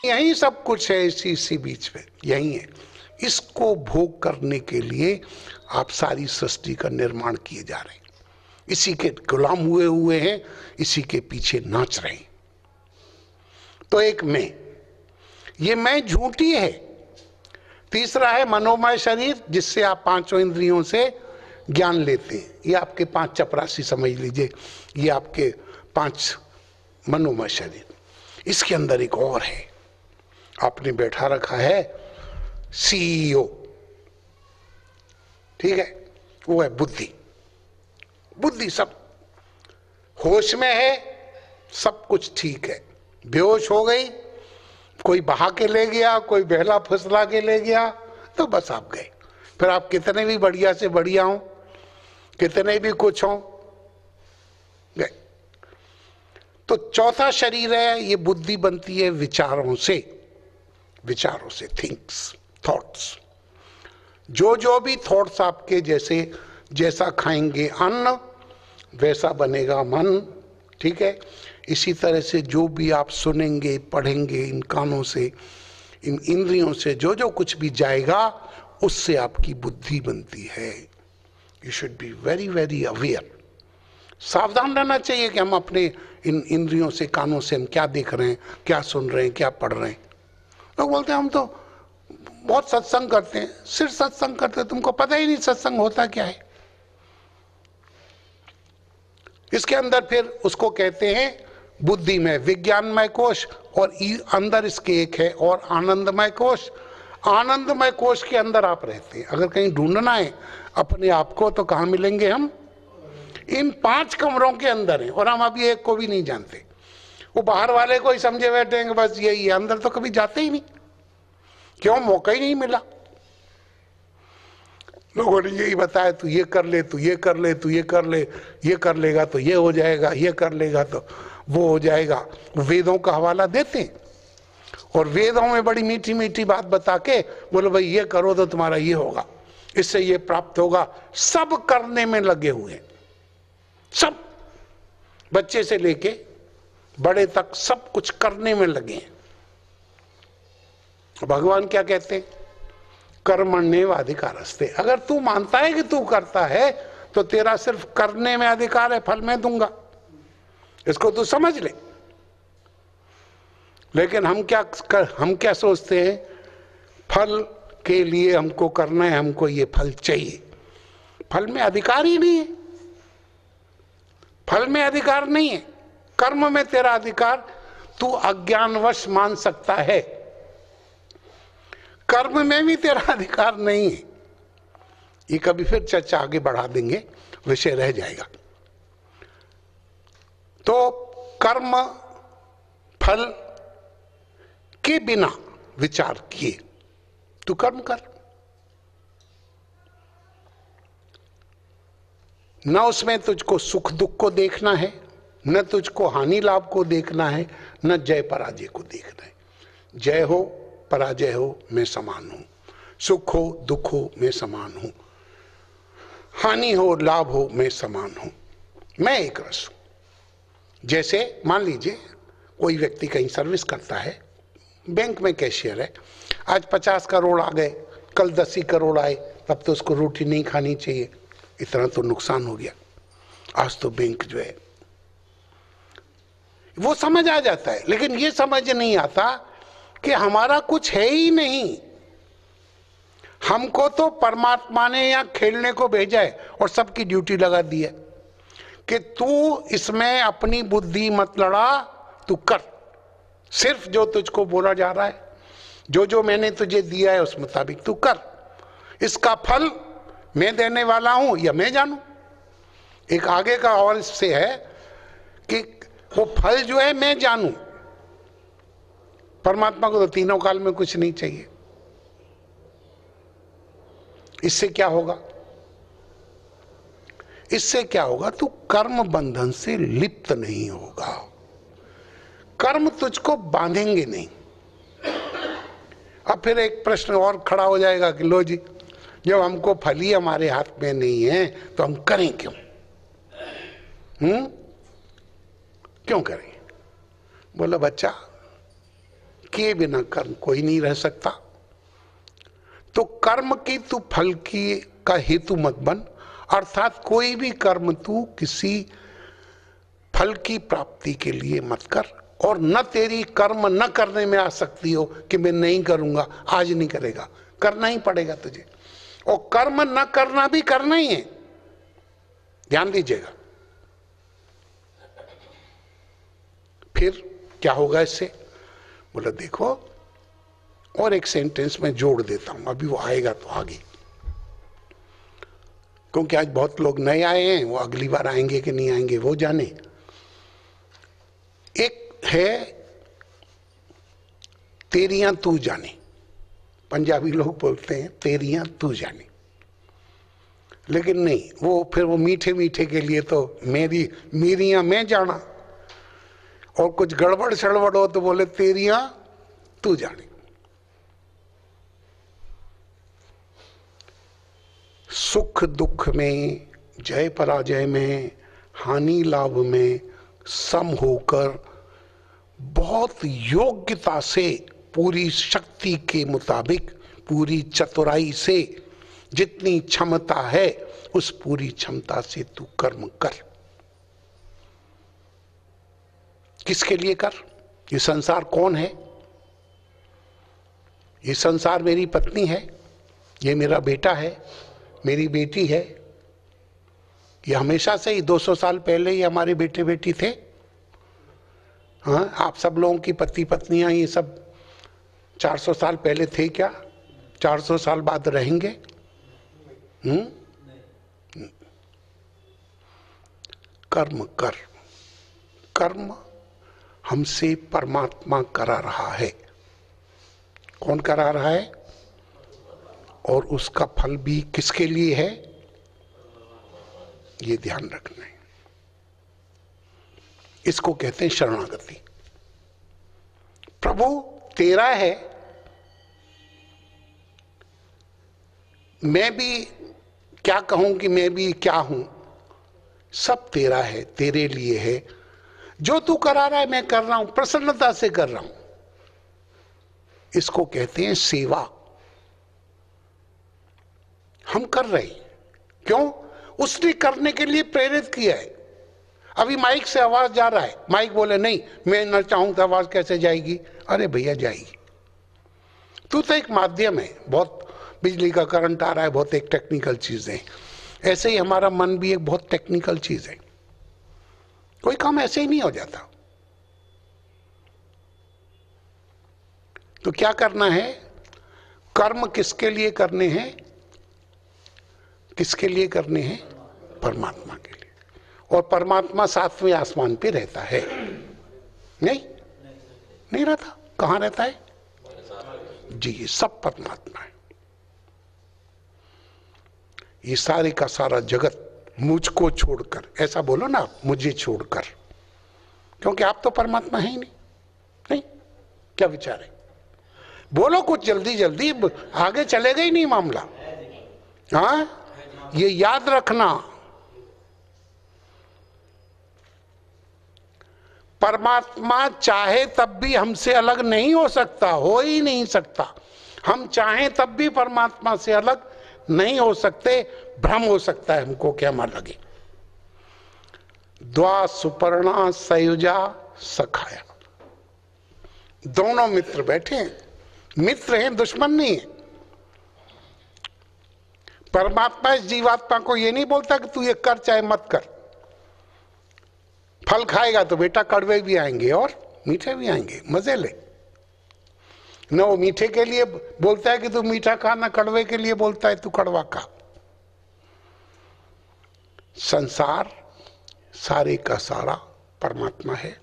यही सब कुछ है, इसी बीच में यही है। इसको भोग करने के लिए आप सारी सृष्टि का निर्माण किए जा रहे हैं, इसी के गुलाम हुए हुए हैं, इसी के पीछे नाच रहे हैं। तो एक मैं, ये मैं झूठी है। तीसरा है मनोमय शरीर, जिससे आप पांचों इंद्रियों से ज्ञान लेते हैं। ये आपके 5 चपरासी समझ लीजिए, ये आपके 5 मनोमय शरीर। इसके अंदर एक और है, आपने बैठा रखा है सीईओ, ठीक है, वो है बुद्धि। बुद्धि सब होश में है, सब कुछ ठीक है। बेहोश हो गई, कोई बहा के ले गया, कोई बहला फुसला के ले गया, तो बस आप गए। फिर आप कितने भी बढ़िया से बढ़िया हो, कितने भी कुछ हो, गए। तो चौथा शरीर है, ये बुद्धि बनती है विचारों से, विचारों से, थिंक्स, थॉट्स। जो जो भी थॉट्स आपके, जैसे जैसा खाएंगे अन्न वैसा बनेगा मन, ठीक है। इसी तरह से जो भी आप सुनेंगे पढ़ेंगे, इन कानों से, इन इंद्रियों से जो जो कुछ भी जाएगा, उससे आपकी बुद्धि बनती है। You should be very very aware. सावधान रहना चाहिए कि हम अपने इन इंद्रियों से, कानों से हम क्या देख रहे हैं, क्या सुन रहे हैं, क्या पढ़ रहे हैं। लोग बोलते हैं हम तो बहुत सत्संग करते हैं। सिर्फ सत्संग करते हैं, तुमको पता ही नहीं सत्संग होता क्या है। इसके अंदर फिर उसको कहते हैं बुद्धि में विज्ञानमय कोश, और अंदर इसके एक है और आनंदमय कोश। आनंदमय कोश के अंदर आप रहते हैं। अगर कहीं ढूंढना है अपने आप को तो कहाँ मिलेंगे हम? इन 5 कमरों के अंदर है, और हम अभी एक को भी नहीं जानते। वो बाहर वाले को ही समझे बैठे हैं बस यही है, अंदर तो कभी जाते ही नहीं। क्यों? मौका ही नहीं मिला। लोगों ने यही बताया, तू ये कर ले, तू ये कर ले, तू ये कर ले, ये कर लेगा तो ये हो जाएगा, ये कर लेगा तो वो हो जाएगा। वेदों का हवाला देते हैं, और वेदों में बड़ी मीठी मीठी बात बता के बोलो भाई ये करो तो तुम्हारा ये होगा, इससे ये प्राप्त होगा। सब करने में लगे हुए, सब, बच्चे से लेके बड़े तक सब कुछ करने में लगे हैं। भगवान क्या कहते हैं? कर्मण्येव अधिकारस्ते। अगर तू मानता है कि तू करता है तो तेरा सिर्फ करने में अधिकार है, फल मैं दूंगा, इसको तू समझ ले। लेकिन हम क्या सोचते हैं? फल के लिए हमको करना है, हमको ये फल चाहिए। फल में अधिकार ही नहीं है, फल में अधिकार नहीं है। कर्म में तेरा अधिकार तू अज्ञानवश मान सकता है, कर्म में भी तेरा अधिकार नहीं है। ये कभी फिर चर्चा आगे बढ़ा देंगे, विषय रह जाएगा। तो कर्म फल के बिना विचार किए तू कर्म कर, न उसमें तुझको सुख दुख को देखना है, न तुझको हानि लाभ को देखना है, न जय पराजय को देखना है। जय हो पराजय हो मैं समान हूं, सुख हो दुख हो मैं समान हूं, हानि हो लाभ हो मैं समान हूं, मैं एक रस हूं। जैसे मान लीजिए कोई व्यक्ति कहीं सर्विस करता है, बैंक में कैशियर है, आज 50 करोड़ आ गए, कल 10 ही करोड़ आए, तब तो उसको रोटी नहीं खानी चाहिए, इतना तो नुकसान हो गया। आज तो बैंक जो है वो समझ आ जाता है, लेकिन ये समझ नहीं आता कि हमारा कुछ है ही नहीं। हमको तो परमात्मा ने यहाँ खेलने को भेजा है और सबकी ड्यूटी लगा दी है कि तू इसमें अपनी बुद्धि मत लड़ा, तू कर। सिर्फ जो तुझको बोला जा रहा है, जो जो मैंने तुझे दिया है उस मुताबिक तू कर। इसका फल मैं देने वाला हूं या मैं जानूं। एक आगे का और इससे है कि वो फल जो है मैं जानूं। परमात्मा को तो तीनों काल में कुछ नहीं चाहिए। इससे क्या होगा? इससे क्या होगा? तू कर्म बंधन से लिप्त नहीं होगा, कर्म तुझको बांधेंगे नहीं। अब फिर एक प्रश्न और खड़ा हो जाएगा कि लो जी, जब हमको फल ही हमारे हाथ में नहीं है तो हम करें क्यों? क्यों करें? बोलो बच्चा, किए बिना कर्म कोई नहीं रह सकता। तो कर्म की तू फल की का हेतु मत बन, अर्थात कोई भी कर्म तू किसी फल की प्राप्ति के लिए मत कर, और न तेरी कर्म न करने में आ सकती हो कि मैं नहीं करूंगा, आज नहीं करेगा, करना ही पड़ेगा तुझे। और कर्म न करना भी करना ही है, ध्यान दीजिएगा। फिर क्या होगा इससे? बोला देखो, और एक सेंटेंस में जोड़ देता हूं, अभी वो आएगा तो आगे, क्योंकि आज बहुत लोग नए आए हैं, वो अगली बार आएंगे कि नहीं आएंगे वो जाने। एक है तेरियां तू जाने, पंजाबी लोग बोलते हैं तेरियां तू जाने, लेकिन नहीं, वो फिर वो मीठे मीठे के लिए तो मेरियां मैं जाना, और कुछ गड़बड़ सड़बड़ हो तो बोले तेरियां तू जाने। सुख दुख में, जय पराजय में, हानि लाभ में सम होकर बहुत योग्यता से, पूरी शक्ति के मुताबिक, पूरी चतुराई से, जितनी क्षमता है उस पूरी क्षमता से तू कर्म कर। किसके लिए कर? ये संसार कौन है? ये संसार मेरी पत्नी है, ये मेरा बेटा है, मेरी बेटी है। ये हमेशा से ही 200 साल पहले ही हमारे बेटे बेटी थे। हाँ, आप सब लोगों की पति पत्नियां ये सब 400 साल पहले थे क्या? 400 साल बाद रहेंगे? कर्म कर। कर्म हमसे परमात्मा करा रहा है। कौन करा रहा है? और उसका फल भी किसके लिए है, ये ध्यान रखना है। इसको कहते हैं शरणागति। प्रभु तेरा है, मैं भी क्या कहूं कि मैं भी क्या हूं, सब तेरा है, तेरे लिए है। जो तू करा रहा है मैं कर रहा हूं, प्रसन्नता से कर रहा हूं। इसको कहते हैं सेवा। हम कर रहे हैं, क्यों? उसने करने के लिए प्रेरित किया है। अभी माइक से आवाज जा रहा है, माइक बोले नहीं मैं न चाहूं तो आवाज कैसे जाएगी? अरे भैया जाएगी। तू तो एक माध्यम है, बहुत बिजली का करंट आ रहा है, बहुत एक टेक्निकल चीज है। ऐसे ही हमारा मन भी एक बहुत टेक्निकल चीज है, कोई काम ऐसे ही नहीं हो जाता। तो क्या करना है? कर्म किसके लिए करने हैं? किसके लिए करने हैं? परमात्मा के लिए। और परमात्मा सातवें आसमान पे रहता है? नहीं रहता। कहां रहता है जी? ये सब परमात्मा है। ये सारे का सारा जगत मुझको छोड़कर, ऐसा बोलो ना आप, मुझे छोड़कर, क्योंकि आप तो परमात्मा है ही नहीं। क्या विचार है? बोलो कुछ जल्दी जल्दी, आगे चलेगा ही नहीं मामला। हाँ, ये याद रखना, परमात्मा चाहे तब भी हमसे अलग नहीं हो सकता, हो ही नहीं सकता। हम चाहें तब भी परमात्मा से अलग नहीं हो सकते। भ्रम हो सकता है हमको क्या मान लगे। द्वा सुपर्णा सयुजा सखाया, दोनों मित्र बैठे हैं, मित्र हैं, दुश्मन नहीं है। परमात्मा इस जीवात्मा को ये नहीं बोलता कि तू ये कर चाहे मत कर। फल खाएगा तो बेटा कड़वे भी आएंगे और मीठे भी आएंगे, मजे ले। न वो मीठे के लिए बोलता है कि तू मीठा खा, ना कड़वे के लिए बोलता है तू कड़वा खा। संसार सारे का सारा परमात्मा है।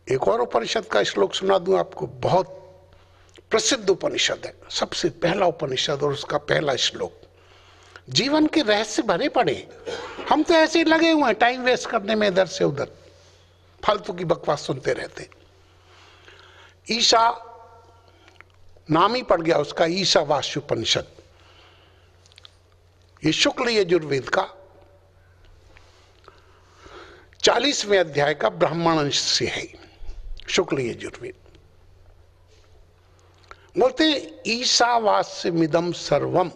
एक और उपनिषद का श्लोक सुना दूं आपको, बहुत प्रसिद्ध उपनिषद है, सबसे पहला उपनिषद और उसका पहला श्लोक। जीवन के रहस्य भरे पड़े, हम तो ऐसे ही लगे हुए हैं टाइम वेस्ट करने में, इधर से उधर फालतू की बकवास सुनते रहते। ईशा नाम ही पड़ गया उसका, ईशावास्य उपनिषद। ये शुक्ल यजुर्वेद का 40वें अध्याय का ब्राह्मण अंश से है। शुक्ल यजुर्वेद। बोलते ईशावास्यमिदम सर्वम,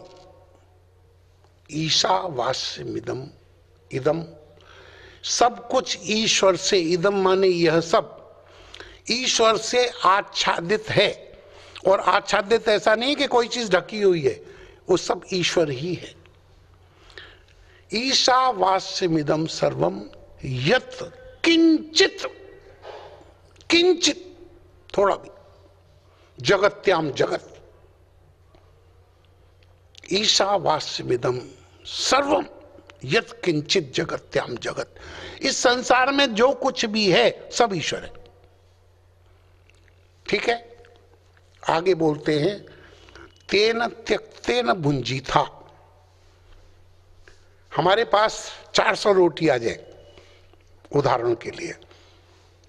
ईशावास्यमिदम, इदम सब कुछ ईश्वर से, इदम माने यह सब ईश्वर से आच्छादित है। और आच्छादित ऐसा नहीं कि कोई चीज ढकी हुई है, वो सब ईश्वर ही है। ईशावास्यमिदम सर्वम यत् किंचित, किंचित थोड़ा भी, जगत्याम जगत, ईशावास्यमिदम सर्वम यत् किंचित जगत्याम जगत, इस संसार में जो कुछ भी है सब ईश्वर है। ठीक है, आगे बोलते हैं तेन त्यक्तेन भुंजीथा। हमारे पास 400 रोटी आ जाए उदाहरण के लिए,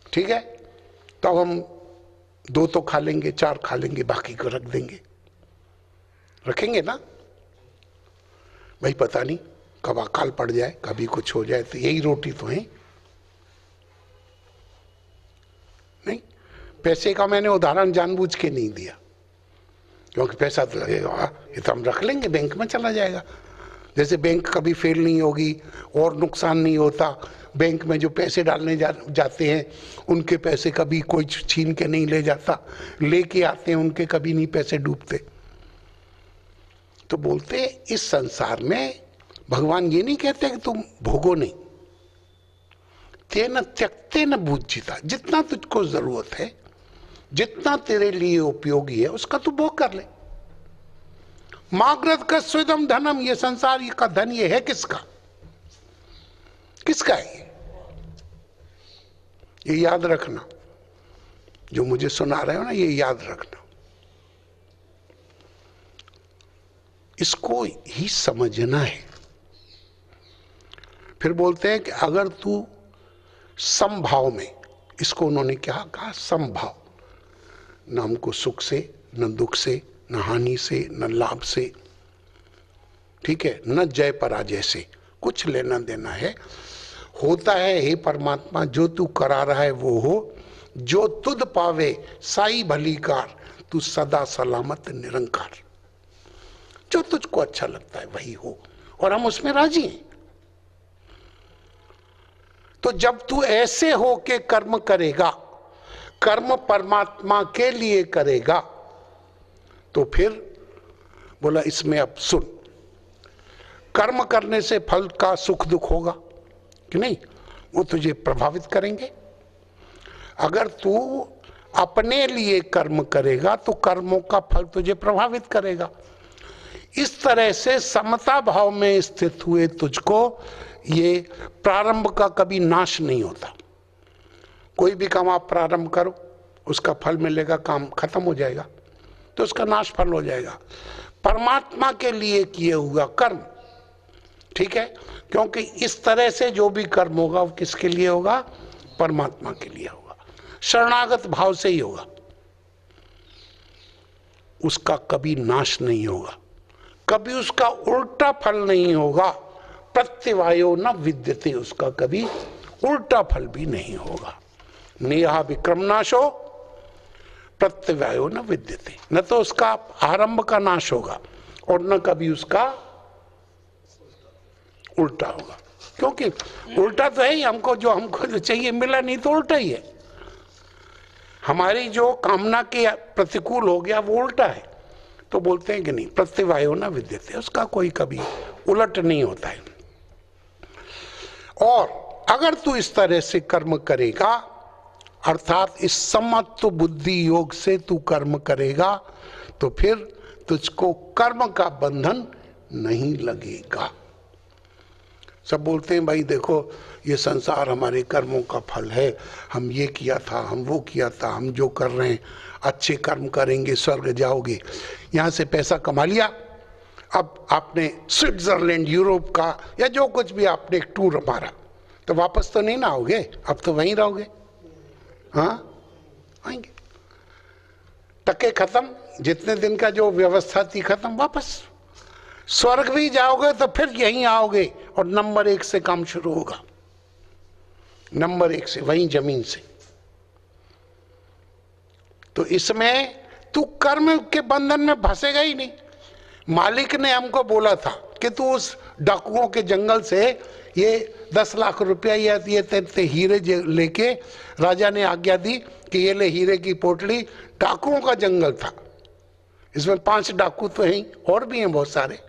ठीक है, तो हम 2 तो खा लेंगे, 4 खा लेंगे, बाकी को रख देंगे, रखेंगे ना भाई, पता नहीं कब अकाल पड़ जाए, कभी कुछ हो जाए, तो यही रोटी तो है। नहीं, पैसे का मैंने उदाहरण जानबूझ के नहीं दिया, क्योंकि पैसा तो लगेगा, ये तो हम रख लेंगे, बैंक में चला जाएगा। जैसे बैंक कभी फेल नहीं होगी और नुकसान नहीं होता, बैंक में जो पैसे डालने जाते हैं उनके पैसे कभी कोई छीन के नहीं ले जाता, लेके आते हैं उनके कभी नहीं पैसे डूबते। तो बोलते इस संसार में भगवान ये नहीं कहते कि तुम भोगो नहीं, तेन त्यक्तेन भुंजीथा, जितना तुझको जरूरत है, जितना तेरे लिए उपयोगी है उसका तू भोग कर ले। माग्रत का स्वेदम धनम, ये संसार ये का धन ये है किसका, किसका है ये याद रखना, जो मुझे सुना रहे हो ना ये याद रखना, इसको ही समझना है। फिर बोलते हैं कि अगर तू समभाव में, इसको उन्होंने क्या कहा, समभाव, न हमको सुख से, न दुख से, न हानि से, न लाभ से, ठीक है, न जय पराजय से कुछ लेना देना है, होता है हे परमात्मा, जो तू करा रहा है वो हो, जो तुध पावे साई भलीकार, तू सदा सलामत निरंकार, जो तुझको अच्छा लगता है वही हो, और हम उसमें राजी हैं। तो जब तू ऐसे हो के कर्म करेगा, कर्म परमात्मा के लिए करेगा, तो फिर बोला इसमें अब सुन, कर्म करने से फल का सुख दुख होगा कि नहीं, वो तुझे प्रभावित करेंगे। अगर तू अपने लिए कर्म करेगा तो कर्मों का फल तुझे प्रभावित करेगा। इस तरह से समता भाव में स्थित हुए तुझको ये प्रारंभ का कभी नाश नहीं होता। कोई भी काम आप प्रारंभ करो, उसका फल मिलेगा, काम खत्म हो जाएगा तो उसका नाश फल हो जाएगा। परमात्मा के लिए किए हुआ कर्म, ठीक है, क्योंकि इस तरह से जो भी कर्म होगा वो किसके लिए होगा, परमात्मा के लिए होगा, शरणागत भाव से ही होगा, उसका कभी नाश नहीं होगा, कभी उसका उल्टा फल नहीं होगा। प्रत्यवायो न विद्यते, उसका कभी उल्टा फल भी नहीं होगा। नेहा विक्रमनाशो प्रत्यवायो न विद्यते, न तो उसका आरंभ का नाश होगा और न कभी उसका उल्टा होगा, क्योंकि उल्टा तो है ही, हमको जो चाहिए मिला नहीं तो उल्टा ही है। हमारी जो कामना के प्रतिकूल हो गया वो उल्टा है, तो बोलते हैं कि नहीं, प्रत्यवायो न विद्यते, उसका कोई कभी उलट नहीं होता है। और अगर तू इस तरह से कर्म करेगा, अर्थात इस समत्व बुद्धि योग से तू कर्म करेगा, तो फिर तुझको कर्म का बंधन नहीं लगेगा। सब बोलते हैं भाई देखो ये संसार हमारे कर्मों का फल है, हम ये किया था, हम वो किया था, हम जो कर रहे हैं, अच्छे कर्म करेंगे स्वर्ग जाओगे। यहाँ से पैसा कमा लिया, अब आपने स्विट्जरलैंड, यूरोप का या जो कुछ भी आपने एक टूर मारा, तो वापस तो नहीं ना आओगे, अब तो वहीं रहोगे। हाँ आएंगे, टके खत्म, जितने दिन का जो व्यवस्था थी खत्म, वापस स्वर्ग भी जाओगे तो फिर यहीं आओगे और नंबर 1 से काम शुरू होगा, नंबर 1 से, वहीं जमीन से। तो इसमें तू कर्म के बंधन में फंसेगा ही नहीं। मालिक ने हमको बोला था कि तू उस डाकुओं के जंगल से ये 10 लाख रुपया या ये तेरे हीरे लेके, राजा ने आज्ञा दी कि ये ले हीरे की पोटली। डाकुओं का जंगल था, इसमें 5 डाकू तो हैं, और भी हैं बहुत सारे।